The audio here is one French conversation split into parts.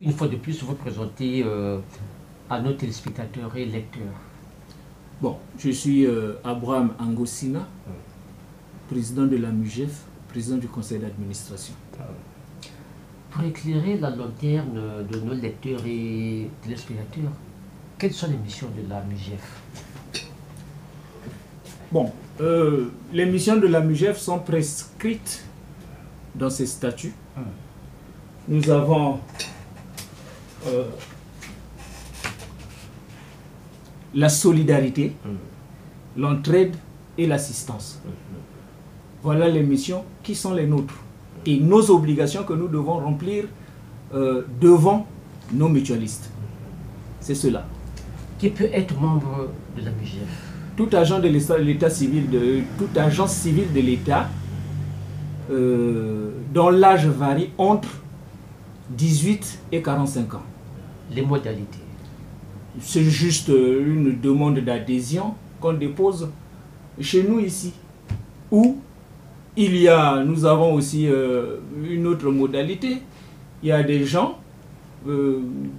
Une fois de plus, vous présentez à nos téléspectateurs et lecteurs. Bon, je suis Abraham Angosina, président de la MUGEF, président du conseil d'administration. Pour éclairer la lanterne de nos lecteurs et téléspectateurs, quelles sont les missions de la MUGEF? Bon, les missions de la MUGEF sont prescrites dans ses statuts. Nous avons la solidarité, l'entraide et l'assistance. Voilà les missions qui sont les nôtres et nos obligations que nous devons remplir devant nos mutualistes. C'est cela. Qui peut être membre de la MUGEF? Tout agent de l'état civil, toute agence civile de l'État, dont l'âge varie entre 18 et 45 ans. Les modalités? C'est juste une demande d'adhésion qu'on dépose chez nous ici. Ou nous avons aussi une autre modalité. Il y a des gens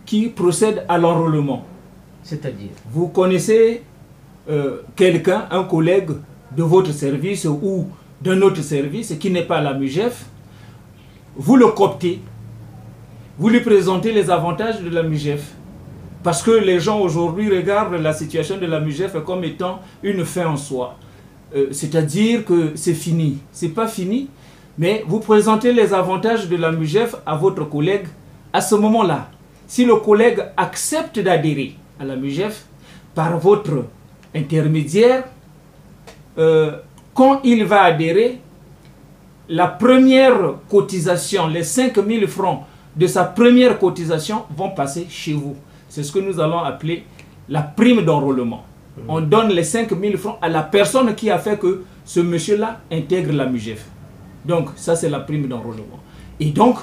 qui procèdent à l'enrôlement. C'est-à-dire? Vous connaissez quelqu'un, un collègue de votre service ou d'un autre service qui n'est pas à la MUGEF, vous le cooptez, vous lui présentez les avantages de la MUGEF. Parce que les gens aujourd'hui regardent la situation de la MUGEF comme étant une fin en soi. C'est-à-dire que c'est fini. C'est pas fini, mais vous présentez les avantages de la MUGEF à votre collègue à ce moment-là. Si le collègue accepte d'adhérer à la MUGEF par votre intermédiaire, quand il va adhérer, la première cotisation, les 5 000 francs de sa première cotisation vont passer chez vous. C'est ce que nous allons appeler la prime d'enrôlement. On donne les 5 000 francs à la personne qui a fait que ce monsieur-là intègre la MUGEF. Donc, ça, c'est la prime d'enrôlement. Et donc,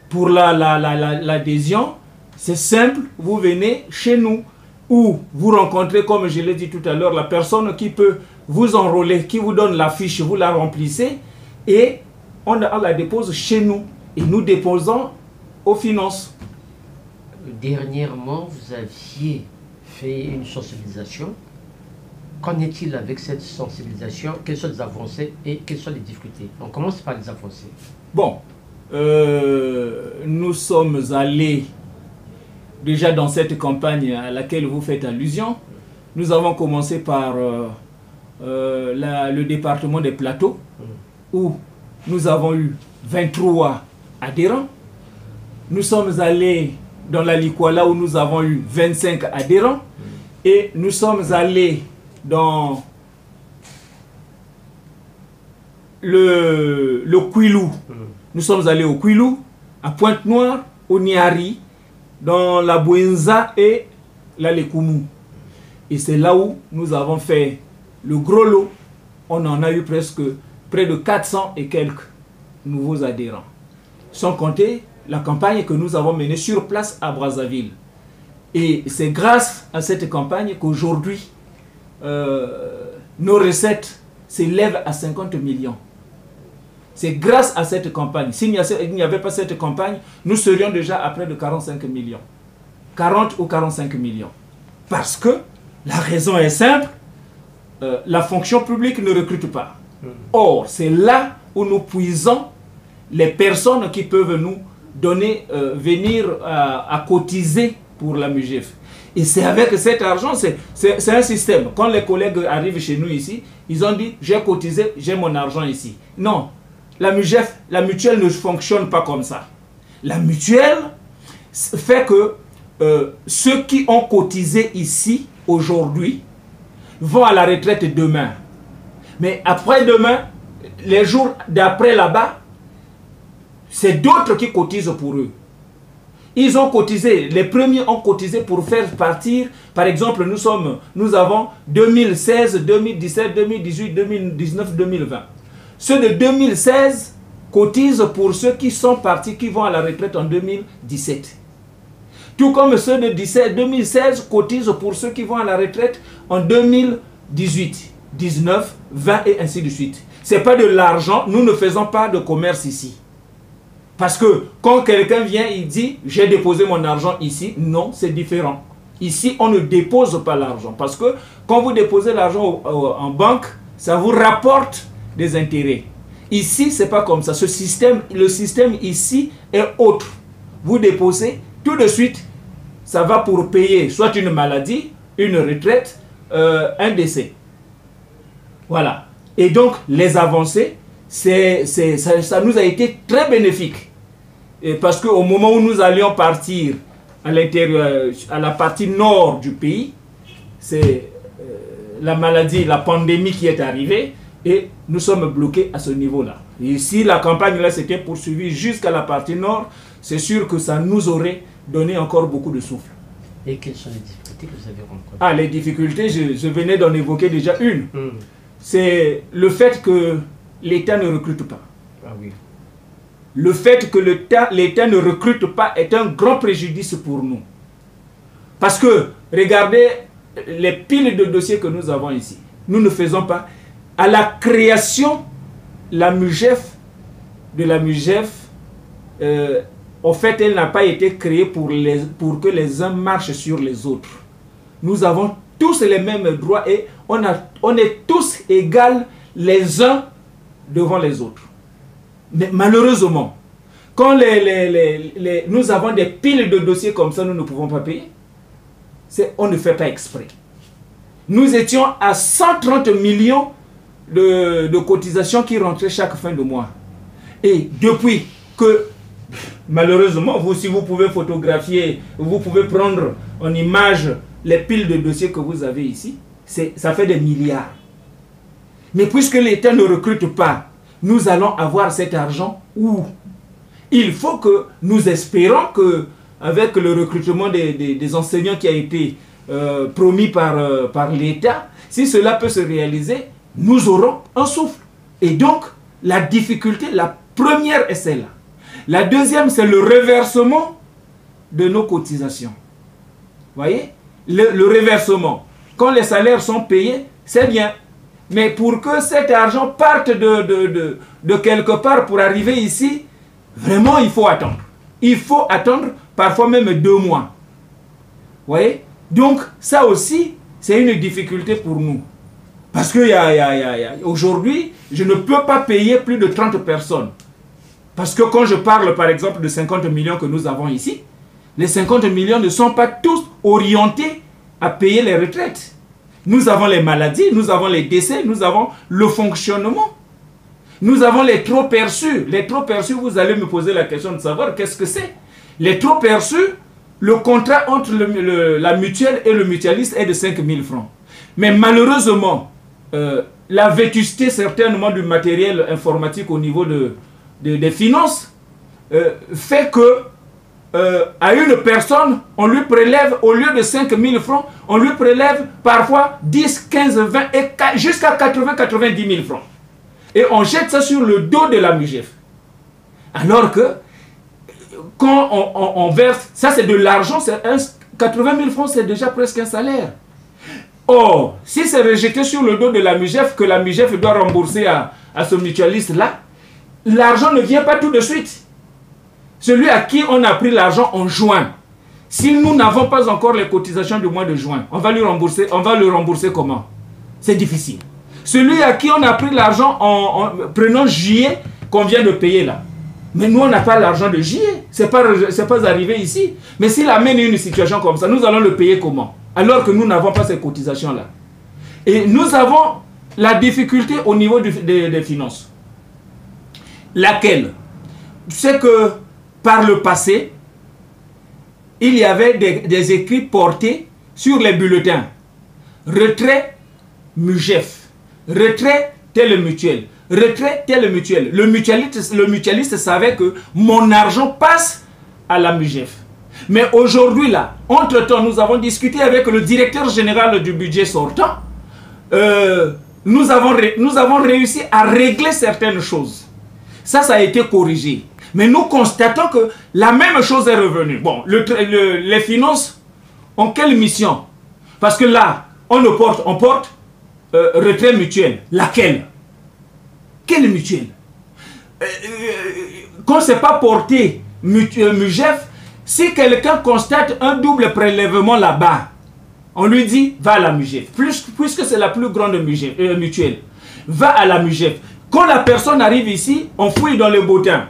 pour l'adhésion, c'est simple, vous venez chez nous ou vous rencontrez, comme je l'ai dit tout à l'heure, la personne qui peut vous enrôler, qui vous donne la fiche, vous la remplissez et on la dépose chez nous. Et nous déposons aux finances. Dernièrement, vous aviez fait une sensibilisation. Qu'en est-il avec cette sensibilisation? Quelles sont les avancées et quelles sont les difficultés? On commence par les avancées. Bon, nous sommes allés déjà dans cette campagne à laquelle vous faites allusion. Nous avons commencé par le département des Plateaux, où nous avons eu 23 adhérents. Nous sommes allés dans la Likwala où nous avons eu 25 adhérents. Et nous sommes allés dans le Kouilou. Nous sommes allés au Kouilou, à Pointe-Noire, au Niari, dans la Bouenza et la Lekoumou. Et c'est là où nous avons fait le gros lot. On en a eu presque près de 400 et quelques nouveaux adhérents. Sans compter la campagne que nous avons menée sur place à Brazzaville. Et c'est grâce à cette campagne qu'aujourd'hui, nos recettes s'élèvent à 50 millions. C'est grâce à cette campagne. S'il n'y avait pas cette campagne, nous serions déjà à près de 45 millions. 40 ou 45 millions. Parce que la raison est simple, la fonction publique ne recrute pas. Or, c'est là où nous puisons les personnes qui peuvent nous donner, venir à cotiser pour la MUGEF. Et c'est avec cet argent, c'est un système. Quand les collègues arrivent chez nous ici, ils ont dit, j'ai cotisé, j'ai mon argent ici. Non, la MUGEF, la mutuelle ne fonctionne pas comme ça. La mutuelle fait que ceux qui ont cotisé ici, aujourd'hui, vont à la retraite demain. Mais après-demain, les jours d'après là-bas, c'est d'autres qui cotisent pour eux. Ils ont cotisé, les premiers ont cotisé pour faire partir, par exemple, nous avons 2016, 2017, 2018, 2019, 2020. Ceux de 2016 cotisent pour ceux qui sont partis, qui vont à la retraite en 2017. Tout comme ceux de 2016 cotisent pour ceux qui vont à la retraite en 2018, 19, 20 et ainsi de suite. Ce n'est pas de l'argent, nous ne faisons pas de commerce ici. Parce que quand quelqu'un vient, il dit « j'ai déposé mon argent ici », non, c'est différent. Ici, on ne dépose pas l'argent. Parce que quand vous déposez l'argent en banque, ça vous rapporte des intérêts. Ici, ce n'est pas comme ça. Le système ici est autre. Vous déposez, tout de suite, ça va pour payer soit une maladie, une retraite, un décès. Voilà. Et donc, les avancées, ça nous a été très bénéfique. Et parce qu'au moment où nous allions partir à l'intérieur, à la partie nord du pays, c'est la maladie, la pandémie qui est arrivée et nous sommes bloqués à ce niveau-là. Et si la campagne là s'était poursuivie jusqu'à la partie nord, c'est sûr que ça nous aurait donné encore beaucoup de souffle. Et quelles sont les difficultés que vous avez rencontrées? Ah, les difficultés, je venais d'en évoquer déjà une. C'est le fait que l'État ne recrute pas. Ah oui. Le fait que l'État ne recrute pas est un grand préjudice pour nous. Parce que, regardez les piles de dossiers que nous avons ici. Nous ne faisons pas. À la création, la MUGEF, en fait, elle n'a pas été créée pour que les uns marchent sur les autres. Nous avons tous les mêmes droits et on est tous égaux les uns devant les autres. Mais malheureusement, quand nous avons des piles de dossiers comme ça, nous ne pouvons pas payer. On ne fait pas exprès. Nous étions à 130 millions de cotisations qui rentraient chaque fin de mois. Et depuis que, malheureusement, si vous pouvez photographier, vous pouvez prendre en image les piles de dossiers que vous avez ici, ça fait des milliards. Mais puisque l'État ne recrute pas, nous allons avoir cet argent où? Il faut que nous espérons que, avec le recrutement des enseignants qui a été promis par l'État, si cela peut se réaliser, nous aurons un souffle. Et donc, la difficulté, la première est celle-là. La deuxième, c'est le reversement de nos cotisations. Vous voyez? Le reversement. Quand les salaires sont payés, c'est bien. Mais pour que cet argent parte de quelque part pour arriver ici, vraiment, il faut attendre. Il faut attendre parfois même 2 mois. Vous voyez? Donc, ça aussi, c'est une difficulté pour nous. Parce que aujourd'hui, je ne peux pas payer plus de 30 personnes. Parce que quand je parle, par exemple, de 50 millions que nous avons ici, les 50 millions ne sont pas tous orientés à payer les retraites. Nous avons les maladies, nous avons les décès, nous avons le fonctionnement. Nous avons les trop perçus. Les trop perçus, vous allez me poser la question de savoir qu'est-ce que c'est. Les trop perçus, le contrat entre la mutuelle et le mutualiste est de 5 000 francs. Mais malheureusement, la vétusté certainement du matériel informatique au niveau des finances fait que à une personne, on lui prélève, au lieu de 5 000 francs, on lui prélève parfois 10, 15, 20 et jusqu'à 80, 90 000 francs. Et on jette ça sur le dos de la MUGEF. Alors que, quand on verse, ça c'est de l'argent, 80 000 francs c'est déjà presque un salaire. Or, si c'est rejeté sur le dos de la MUGEF, que la MUGEF doit rembourser à ce mutualiste-là, l'argent ne vient pas tout de suite. Celui à qui on a pris l'argent en juin, si nous n'avons pas encore les cotisations du mois de juin, on va le rembourser comment? C'est difficile. Celui à qui on a pris l'argent en prenant juillet, qu'on vient de payer là. Mais nous, on n'a pas l'argent de juillet. C'est pas arrivé ici. Mais s'il amène une situation comme ça, nous allons le payer comment? Alors que nous n'avons pas ces cotisations-là. Et nous avons la difficulté au niveau des finances. Laquelle? C'est que par le passé, il y avait des écrits portés sur les bulletins. Retrait MUGEF. Retrait telle mutuelle. Retrait telle mutuelle. Le mutualiste savait que mon argent passe à la MUGEF. Mais aujourd'hui, là, entre-temps, nous avons discuté avec le directeur général du budget sortant. Nous avons réussi à régler certaines choses. Ça a été corrigé. Mais nous constatons que la même chose est revenue. Bon, les finances ont quelle mission? Parce que là, on porte retrait mutuel. Laquelle? Quelle mutuelle? qu'on ne s'est pas porté MUGEF, si quelqu'un constate un double prélèvement là-bas, on lui dit, va à la MUGEF. Puisque c'est la plus grande mutuelle, va à la MUGEF. Quand la personne arrive ici, on fouille dans les bottins.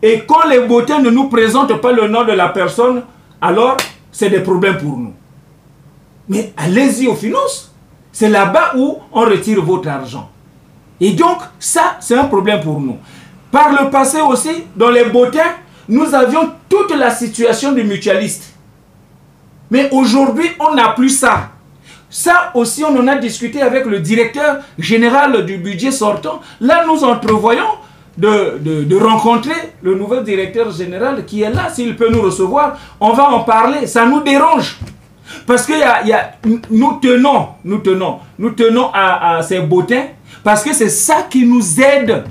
Et quand les bottins ne nous présentent pas le nom de la personne, alors c'est des problèmes pour nous. Mais allez-y aux finances. C'est là-bas où on retire votre argent. Et donc, ça, c'est un problème pour nous. Par le passé aussi, dans les bottins, nous avions toute la situation du mutualiste. Mais aujourd'hui, on n'a plus ça. Ça aussi, on en a discuté avec le directeur général du budget sortant. Là, nous entrevoyons de rencontrer le nouvel directeur général qui est là. S'il peut nous recevoir, on va en parler. Ça nous dérange. Parce que nous tenons à ces bottins. Parce que c'est ça qui nous aide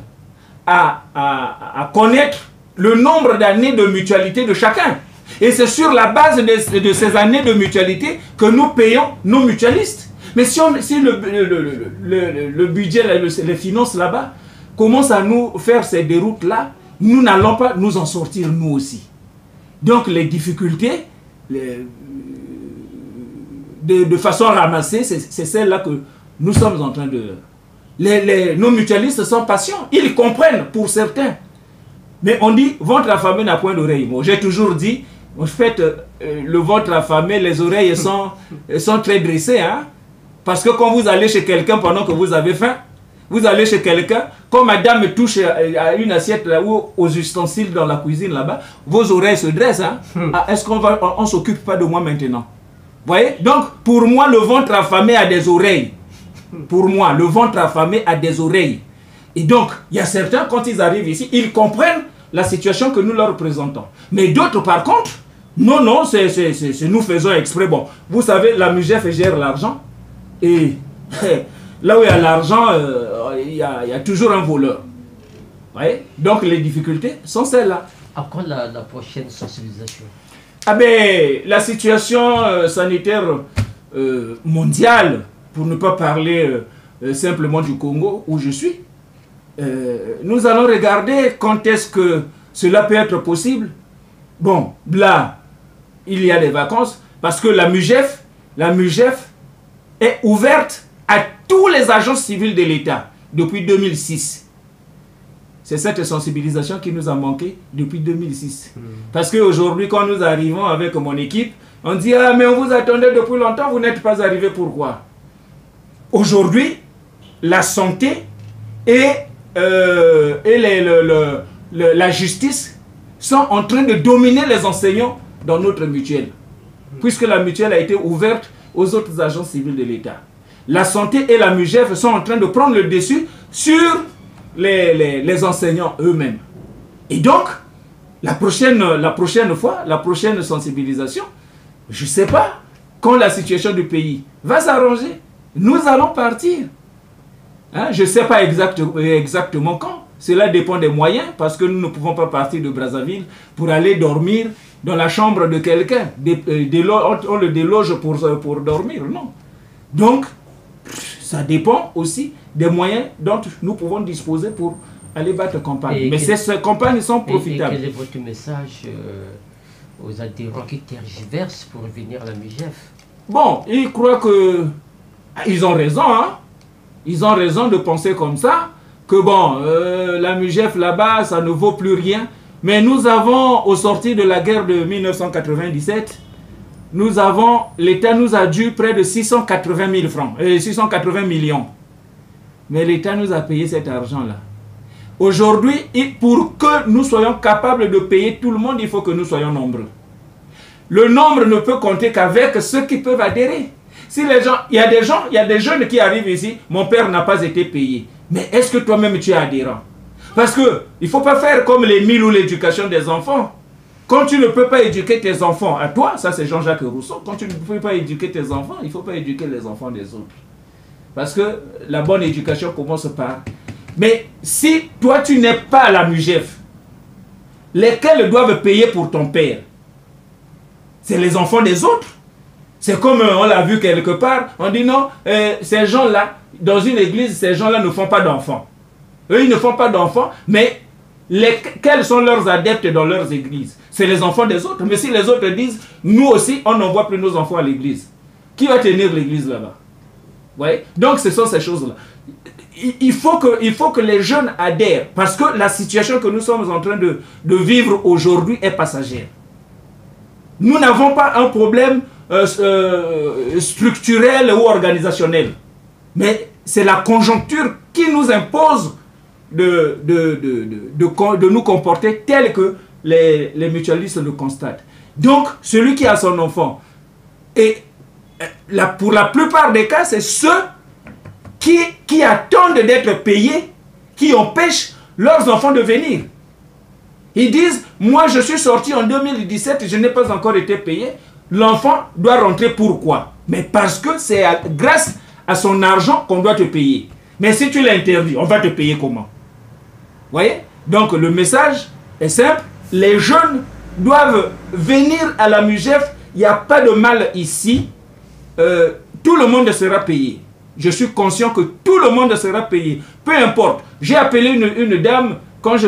à connaître le nombre d'années de mutualité de chacun. Et c'est sur la base de ces années de mutualité que nous payons nos mutualistes. Mais si le budget, les finances là-bas, commencent à nous faire ces déroutes-là, nous n'allons pas nous en sortir nous aussi. Donc les difficultés, de façon ramassée, c'est celle-là que nous sommes en train de... nos mutualistes sont patients, ils comprennent pour certains. Mais on dit, ventre affamé n'a point d'oreille. Bon, j'ai toujours dit, en fait, le ventre affamé, les oreilles sont très dressées. Hein? Parce que quand vous allez chez quelqu'un pendant que vous avez faim, vous allez chez quelqu'un, quand madame touche à une assiette là, ou aux ustensiles dans la cuisine là-bas, vos oreilles se dressent. Hein? Ah, est-ce qu'on ne s'occupe pas de moi maintenant? Vous voyez? Donc, pour moi, le ventre affamé a des oreilles. Pour moi, le ventre affamé a des oreilles. Et donc, il y a certains, quand ils arrivent ici, ils comprennent la situation que nous leur présentons. Mais d'autres, par contre, non, nous faisons exprès. Bon, vous savez, la MUGEF gère l'argent. Et là où il y a l'argent, il y a toujours un voleur. Vous voyez? Donc, les difficultés sont celles-là. À quand la prochaine sensibilisation? Ah ben, la situation sanitaire mondiale, pour ne pas parler simplement du Congo, où je suis, nous allons regarder quand est-ce que cela peut être possible. Bon, là, il y a des vacances, parce que la MUGEF est ouverte à tous les agents civils de l'État depuis 2006. C'est cette sensibilisation qui nous a manqué depuis 2006. Parce qu'aujourd'hui, quand nous arrivons avec mon équipe, on dit « Ah, mais on vous attendait depuis longtemps, vous n'êtes pas arrivé, pourquoi ?» Aujourd'hui, la santé et la justice sont en train de dominer les enseignants dans notre mutuelle. Puisque la mutuelle a été ouverte aux autres agents civils de l'État. La santé et la MUGEF sont en train de prendre le dessus sur les enseignants eux-mêmes. Et donc, la prochaine fois, la prochaine sensibilisation, je ne sais pas, quand la situation du pays va s'arranger, nous allons partir. Hein? Je ne sais pas exactement quand. Cela dépend des moyens, parce que nous ne pouvons pas partir de Brazzaville pour aller dormir dans la chambre de quelqu'un. On le déloge pour dormir, non. Donc, ça dépend aussi des moyens dont nous pouvons disposer pour aller battre campagne. Mais ces campagnes sont profitables. Et quel est votre message aux adhérents qui tergiversent pour venir à la MUGEF? Bon, ils croient que... Ils ont raison, hein. Ils ont raison de penser comme ça, que bon, la MUGEF là-bas, ça ne vaut plus rien. Mais nous avons, au sortir de la guerre de 1997, l'État nous a dû près de 680 000 francs, 680 millions. Mais l'État nous a payé cet argent-là. Aujourd'hui, pour que nous soyons capables de payer tout le monde, il faut que nous soyons nombreux. Le nombre ne peut compter qu'avec ceux qui peuvent adhérer. Si les gens, il y a des jeunes qui arrivent ici, mon père n'a pas été payé. Mais est-ce que toi-même tu es adhérent? Parce qu'il ne faut pas faire comme les milles ou l'éducation des enfants. Quand tu ne peux pas éduquer tes enfants à toi, ça c'est Jean-Jacques Rousseau, quand tu ne peux pas éduquer tes enfants, il ne faut pas éduquer les enfants des autres. Parce que la bonne éducation commence par... Mais si toi tu n'es pas à la MUGEF, lesquels doivent payer pour ton père? C'est les enfants des autres. C'est comme on l'a vu quelque part, on dit non, ces gens-là, dans une église, ces gens-là ne font pas d'enfants. Eux, ils ne font pas d'enfants, mais quels sont leurs adeptes dans leurs églises? C'est les enfants des autres. Mais si les autres disent, nous aussi, on n'envoie plus nos enfants à l'église, qui va tenir l'église là-bas? Ouais. Donc ce sont ces choses-là. Il faut que les jeunes adhèrent, parce que la situation que nous sommes en train de vivre aujourd'hui est passagère. Nous n'avons pas un problème structurel ou organisationnel, mais c'est la conjoncture qui nous impose de nous comporter tel que les mutualistes le constatent. Donc, celui qui a son enfant, et pour la plupart des cas, c'est ceux qui attendent d'être payés, qui empêchent leurs enfants de venir. Ils disent, moi je suis sorti en 2017, je n'ai pas encore été payé, l'enfant doit rentrer. Pourquoi? Mais parce que c'est grâce à son argent qu'on doit te payer. Mais si tu l'interdis, on va te payer comment? Vous voyez? Donc le message est simple, les jeunes doivent venir à la MUGEF, il n'y a pas de mal ici, tout le monde sera payé. Je suis conscient que tout le monde sera payé, peu importe. J'ai appelé une dame quand je